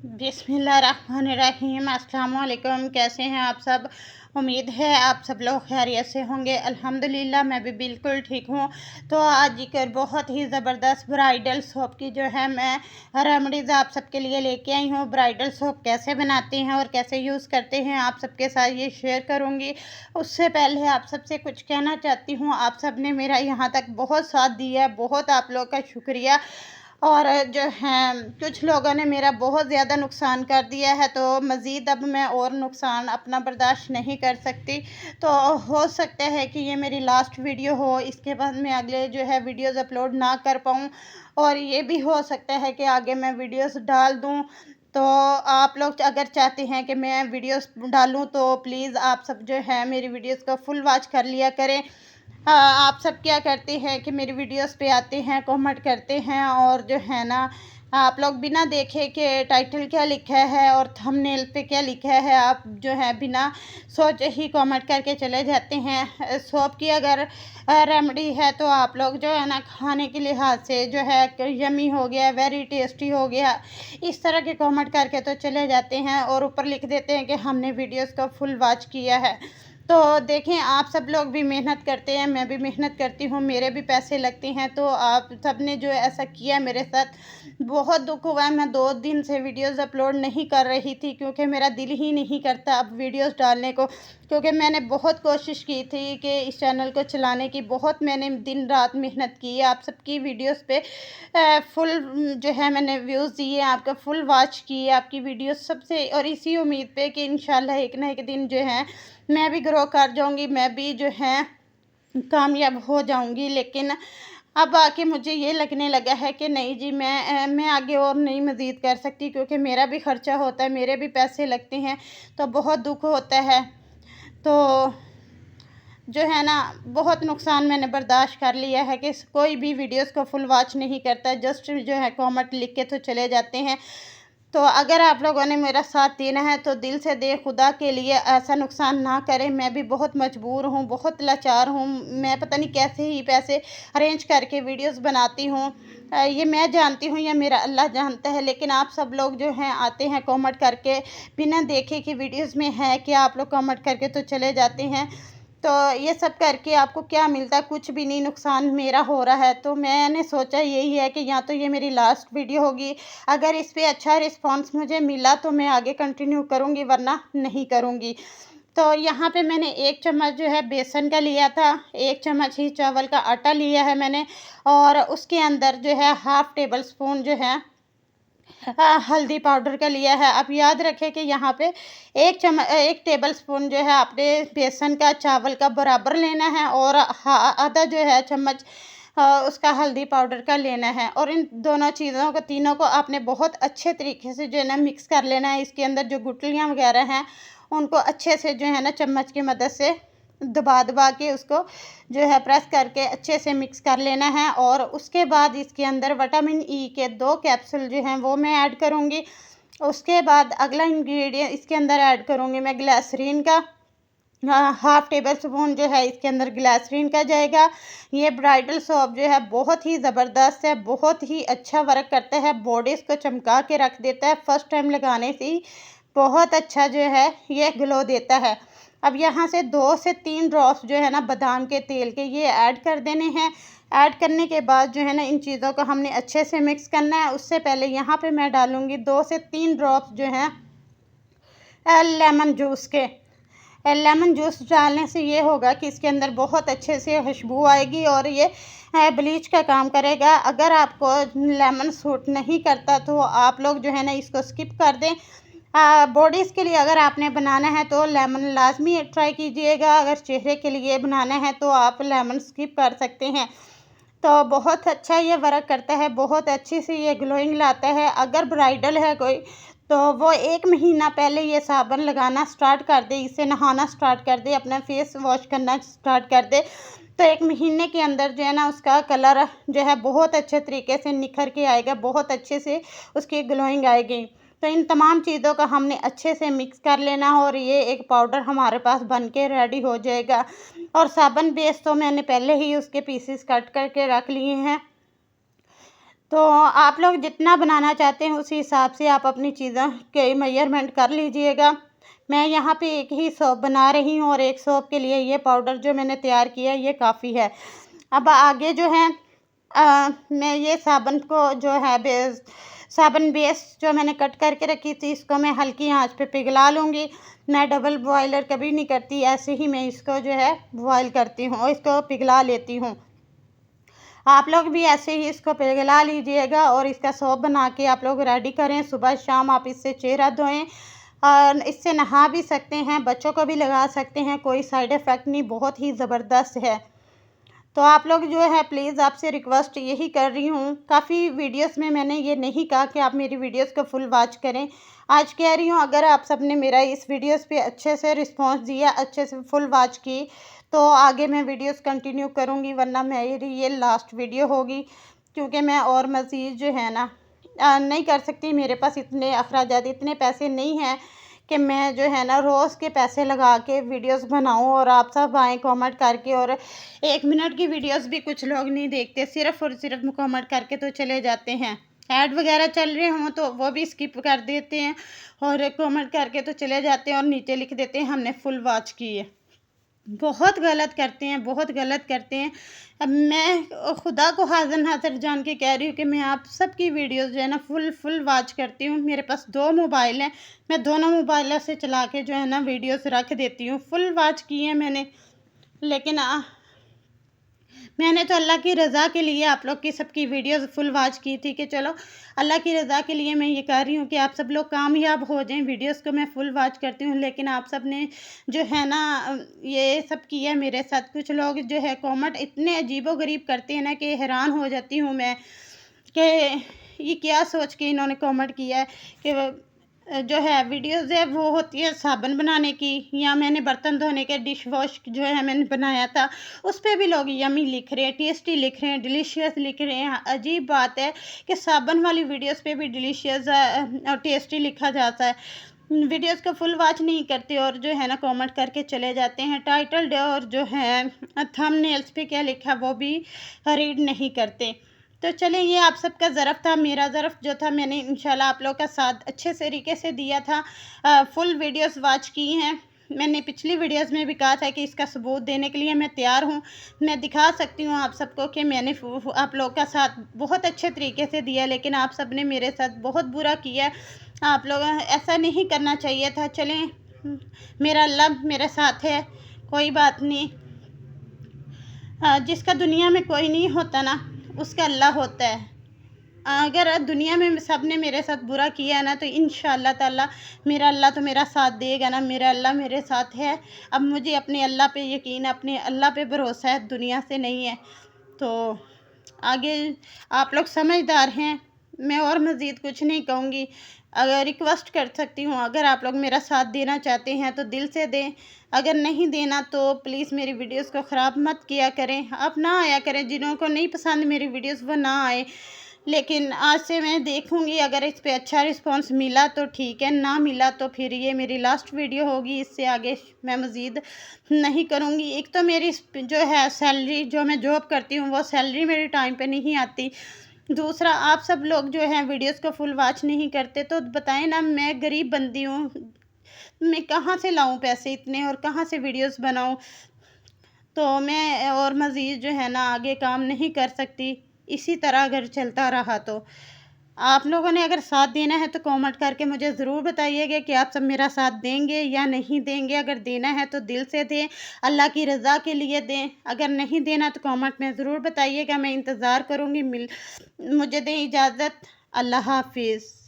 बिस्मिल्लाहिर्रहमानिर्रहीम। अस्सलाम वालेकुम। कैसे हैं आप सब? उम्मीद है आप सब लोग खैरियत से होंगे। अल्हम्दुलिल्लाह मैं भी बिल्कुल ठीक हूँ। तो आज एक बहुत ही ज़बरदस्त ब्राइडल सोप की जो है मैं रेमेडीज़ आप सबके लिए लेके आई हूँ। ब्राइडल सोप कैसे बनाते हैं और कैसे यूज़ करते हैं आप सबके साथ ये शेयर करूँगी। उससे पहले आप सबसे कुछ कहना चाहती हूँ। आप सब ने मेरा यहाँ तक बहुत साथ दिया है, बहुत आप लोग का शुक्रिया। और जो है कुछ लोगों ने मेरा बहुत ज़्यादा नुकसान कर दिया है, तो मज़ीद अब मैं और नुकसान अपना बर्दाश्त नहीं कर सकती। तो हो सकता है कि ये मेरी लास्ट वीडियो हो, इसके बाद मैं अगले जो है वीडियोज़ अपलोड ना कर पाऊँ, और ये भी हो सकता है कि आगे मैं वीडियोज़ डाल दूँ। तो आप लोग अगर चाहते हैं कि मैं वीडियोज़ डालूँ तो प्लीज़ आप सब जो है मेरी वीडियोज़ को फुल वॉच कर लिया करें। आप सब क्या करते हैं कि मेरी वीडियोस पे आते हैं, कमेंट करते हैं, और जो है ना आप लोग बिना देखे कि टाइटल क्या लिखा है और थंबनेल पे क्या लिखा है, आप जो है बिना सोचे ही कमेंट करके चले जाते हैं। सोप की अगर रेमेडी है तो आप लोग जो है ना खाने के लिहाज से जो है यमी हो गया, वेरी टेस्टी हो गया, इस तरह के कमेंट करके तो चले जाते हैं और ऊपर लिख देते हैं कि हमने वीडियोस को फुल वॉच किया है। तो देखें, आप सब लोग भी मेहनत करते हैं, मैं भी मेहनत करती हूँ, मेरे भी पैसे लगते हैं। तो आप सब ने जो ऐसा किया मेरे साथ, बहुत दुख हुआ है। मैं 2 दिन से वीडियोस अपलोड नहीं कर रही थी क्योंकि मेरा दिल ही नहीं करता अब वीडियोस डालने को, क्योंकि मैंने बहुत कोशिश की थी कि इस चैनल को चलाने की, बहुत मैंने दिन रात मेहनत की है आप सबकी वीडियोस पे। फुल जो है मैंने व्यूज़ दिए, आपका फुल वॉच की है आपकी वीडियोस सबसे, और इसी उम्मीद पे कि इंशाल्लाह एक ना एक दिन जो है मैं भी ग्रो कर जाऊंगी, मैं भी जो है कामयाब हो जाऊंगी। लेकिन अब आके मुझे ये लगने लगा है कि नहीं जी, मैं आगे और नहीं मज़ीद कर सकती, क्योंकि मेरा भी ख़र्चा होता है, मेरे भी पैसे लगते हैं, तो बहुत दुख होता है। तो जो है ना बहुत नुकसान मैंने बर्दाश्त कर लिया है कि कोई भी वीडियोस को फुल वॉच नहीं करता, जस्ट जो है कमेंट लिख के तो चले जाते हैं। तो अगर आप लोगों ने मेरा साथ देना है तो दिल से दे, खुदा के लिए ऐसा नुकसान ना करें। मैं भी बहुत मजबूर हूँ, बहुत लाचार हूँ। मैं पता नहीं कैसे ही पैसे अरेंज करके वीडियोस बनाती हूँ। ये मैं जानती हूँ, ये मेरा अल्लाह जानता है। लेकिन आप सब लोग जो हैं आते हैं कमेंट करके, बिना देखे कि वीडियोस में है क्या, आप लोग कमेंट करके तो चले जाते हैं। तो ये सब करके आपको क्या मिलता है? कुछ भी नहीं, नुकसान मेरा हो रहा है। तो मैंने सोचा यही है कि या तो ये मेरी लास्ट वीडियो होगी, अगर इस पे अच्छा रिस्पांस मुझे मिला तो मैं आगे कंटिन्यू करूँगी, वरना नहीं करूँगी। तो यहाँ पे मैंने 1 चम्मच जो है बेसन का लिया था, 1 चम्मच ही चावल का आटा लिया है मैंने, और उसके अंदर जो है हाफ़ टेबल स्पून जो है हल्दी पाउडर का लिया है। अब याद रखें कि यहाँ पे 1 टेबल स्पून जो है आपने बेसन का चावल का बराबर लेना है, और आधा जो है चम्मच उसका हल्दी पाउडर का लेना है। और इन दोनों चीज़ों को, तीनों को आपने बहुत अच्छे तरीके से जो है ना मिक्स कर लेना है। इसके अंदर जो गुठलियाँ वगैरह हैं उनको अच्छे से जो है ना चम्मच की मदद से दबा दबा के उसको जो है प्रेस करके अच्छे से मिक्स कर लेना है। और उसके बाद इसके अंदर विटामिन ई के 2 कैप्सूल जो हैं वो मैं ऐड करूँगी। उसके बाद अगला इंग्रेडिएंट इसके अंदर ऐड करूँगी मैं ग्लिसरीन का, हाफ़ टेबल स्पून जो है इसके अंदर ग्लिसरीन का जाएगा। ये ब्राइडल सोप जो है बहुत ही ज़बरदस्त है, बहुत ही अच्छा वर्क करता है, बॉडीज़ को चमका के रख देता है। फर्स्ट टाइम लगाने से ही बहुत अच्छा जो है ये ग्लो देता है। अब यहाँ से 2 से 3 ड्रॉप्स जो है ना बादाम के तेल के ये ऐड कर देने हैं। ऐड करने के बाद जो है ना इन चीज़ों को हमने अच्छे से मिक्स करना है। उससे पहले यहाँ पे मैं डालूँगी 2 से 3 ड्रॉप्स जो हैं लेमन जूस के। लेमन जूस डालने से ये होगा कि इसके अंदर बहुत अच्छे से खुशबू आएगी, और ये ब्लीच का काम करेगा। अगर आपको लेमन सूट नहीं करता तो आप लोग जो है ना इसको स्किप कर दें। बॉडीज़ के लिए अगर आपने बनाना है तो लेमन लाजमी ट्राई कीजिएगा, अगर चेहरे के लिए बनाना है तो आप लेमन स्किप कर सकते हैं। तो बहुत अच्छा ये वर्क करता है, बहुत अच्छी से ये ग्लोइंग लाता है। अगर ब्राइडल है कोई तो वो 1 महीना पहले ये साबुन लगाना स्टार्ट कर दे, इससे नहाना स्टार्ट कर दे, अपना फेस वॉश करना स्टार्ट कर दे, तो 1 महीने के अंदर जो है ना उसका कलर जो है बहुत अच्छे तरीके से निखर के आएगा, बहुत अच्छे से उसकी ग्लोइंग आएगी। तो इन तमाम चीज़ों का हमने अच्छे से मिक्स कर लेना है, और ये एक पाउडर हमारे पास बन के रेडी हो जाएगा। और साबुन बेस तो मैंने पहले ही उसके पीसेस कट करके रख लिए हैं। तो आप लोग जितना बनाना चाहते हैं उसी हिसाब से आप अपनी चीज़ों के मेजरमेंट कर लीजिएगा। मैं यहाँ पे एक ही सौंफ बना रही हूँ और एक सौंफ के लिए ये पाउडर जो मैंने तैयार किया ये काफ़ी है। अब आगे जो है मैं ये साबुन को जो है साबुन बेस जो मैंने कट करके रखी थी इसको मैं हल्की आंच पे पिघला लूँगी। मैं डबल बॉयलर कभी नहीं करती, ऐसे ही मैं इसको जो है बॉयल करती हूँ और इसको पिघला लेती हूँ। आप लोग भी ऐसे ही इसको पिघला लीजिएगा और इसका सौंफ बना के आप लोग रेडी करें। सुबह शाम आप इससे चेहरा धोएं और इससे नहा भी सकते हैं, बच्चों को भी लगा सकते हैं, कोई साइड इफ़ेक्ट नहीं, बहुत ही ज़बरदस्त है। तो आप लोग जो है प्लीज़ आपसे रिक्वेस्ट यही कर रही हूँ, काफ़ी वीडियोस में मैंने ये नहीं कहा कि आप मेरी वीडियोस को फुल वॉच करें। आज कह रही हूँ अगर आप सब ने मेरा इस वीडियोस पे अच्छे से रिस्पांस दिया, अच्छे से फुल वॉच की, तो आगे मैं वीडियोस कंटिन्यू करूँगी, वरना मेरी ये लास्ट वीडियो होगी। क्योंकि मैं और मज़ीद जो है ना नहीं कर सकती, मेरे पास इतने अखराजात, इतने पैसे नहीं हैं कि मैं जो है ना रोज़ के पैसे लगा के वीडियोस बनाऊं और आप सब आएँ कमेंट करके। और 1 मिनट की वीडियोस भी कुछ लोग नहीं देखते, सिर्फ़ और सिर्फ कमेंट करके तो चले जाते हैं। ऐड वगैरह चल रहे हों तो वो भी स्किप कर देते हैं और कमेंट करके तो चले जाते हैं और नीचे लिख देते हैं हमने फुल वॉच की है। बहुत गलत करते हैं, बहुत गलत करते हैं। अब मैं खुदा को हाज़िर नाज़िर जान के कह रही हूँ कि मैं आप सबकी वीडियोज़ जो है ना फुल वॉच करती हूँ। मेरे पास 2 मोबाइल हैं, मैं दोनों मोबाइलों से चला के जो है ना वीडियोज़ रख देती हूँ। फुल वॉच की है मैंने, लेकिन मैंने तो अल्लाह की रज़ा के लिए आप लोग की सबकी वीडियोज़ फुल वॉच की थी कि चलो अल्लाह की रज़ा के लिए मैं ये कर रही हूँ कि आप सब लोग कामयाब हो जाएं। वीडियोज़ को मैं फुल वॉच करती हूँ, लेकिन आप सब ने जो है ना ये सब किया मेरे साथ। कुछ लोग जो है कमेंट इतने अजीबो-गरीब करते हैं ना कि हैरान हो जाती हूँ मैं कि ये क्या सोच के इन्होंने कमेंट किया है कि जो है वीडियोज़ है वो होती है साबुन बनाने की, या मैंने बर्तन धोने के डिश वॉश जो है मैंने बनाया था, उस पे भी लोग यम्मी लिख रहे हैं, टेस्टी लिख रहे हैं, डिलीशियस लिख रहे हैं। अजीब बात है कि साबुन वाली वीडियोज़ पे भी डिलीशियस और टेस्टी लिखा जाता है, वीडियोज़ को फुल वॉच नहीं करते और जो है ना कमेंट करके चले जाते हैं। टाइटल और जो है थंबनेल्स पे क्या लिखा वो भी रीड नहीं करते। तो चलें, ये आप सबका ज़रफ़ था, मेरा ज़रफ़ जो था मैंने इंशाल्लाह आप लोग का साथ अच्छे तरीके से दिया था। फुल वीडियोस वॉच की हैं। मैंने पिछली वीडियोस में भी कहा था कि इसका सबूत देने के लिए मैं तैयार हूँ। मैं दिखा सकती हूँ आप सबको कि मैंने आप लोग का साथ बहुत अच्छे तरीके से दिया, लेकिन आप सब ने मेरे साथ बहुत बुरा किया। आप लोग ऐसा नहीं करना चाहिए था। चलें, मेरा अल्लाह मेरे साथ है, कोई बात नहीं। जिसका दुनिया में कोई नहीं होता ना, उसका अल्लाह होता है। अगर दुनिया में सब ने मेरे साथ बुरा किया है ना, तो इंशाअल्लाह ताला मेरा अल्लाह तो मेरा साथ देगा ना, मेरा अल्लाह मेरे साथ है। अब मुझे अपने अल्लाह पे यकीन, अपने अल्लाह पे भरोसा है, दुनिया से नहीं है। तो आगे आप लोग समझदार हैं, मैं और मज़ीद कुछ नहीं कहूँगी। अगर रिक्वेस्ट कर सकती हूँ, अगर आप लोग मेरा साथ देना चाहते हैं तो दिल से दें, अगर नहीं देना तो प्लीज़ मेरी वीडियोस को ख़राब मत किया करें। आप ना आया करें, जिन्हों को नहीं पसंद मेरी वीडियोस वो ना आए। लेकिन आज से मैं देखूँगी, अगर इस पे अच्छा रिस्पांस मिला तो ठीक है, ना मिला तो फिर ये मेरी लास्ट वीडियो होगी। इससे आगे मैं मज़ीद नहीं करूँगी। एक तो मेरी जो है सैलरी, जो मैं जॉब करती हूँ वो सैलरी मेरे टाइम पे नहीं आती। दूसरा, आप सब लोग जो हैं वीडियोस को फुल वॉच नहीं करते, तो बताएं ना, मैं गरीब बंदी हूँ, मैं कहाँ से लाऊं पैसे इतने और कहाँ से वीडियोस बनाऊं। तो मैं और मज़ीद जो है ना आगे काम नहीं कर सकती, इसी तरह अगर चलता रहा तो। आप लोगों ने अगर साथ देना है तो कमेंट करके मुझे ज़रूर बताइएगा कि आप सब मेरा साथ देंगे या नहीं देंगे। अगर देना है तो दिल से दें, अल्लाह की रज़ा के लिए दें। अगर नहीं देना तो कमेंट में ज़रूर बताइएगा, मैं इंतज़ार करूँगी। मुझे दें इजाज़त। अल्लाह हाफ़िज़।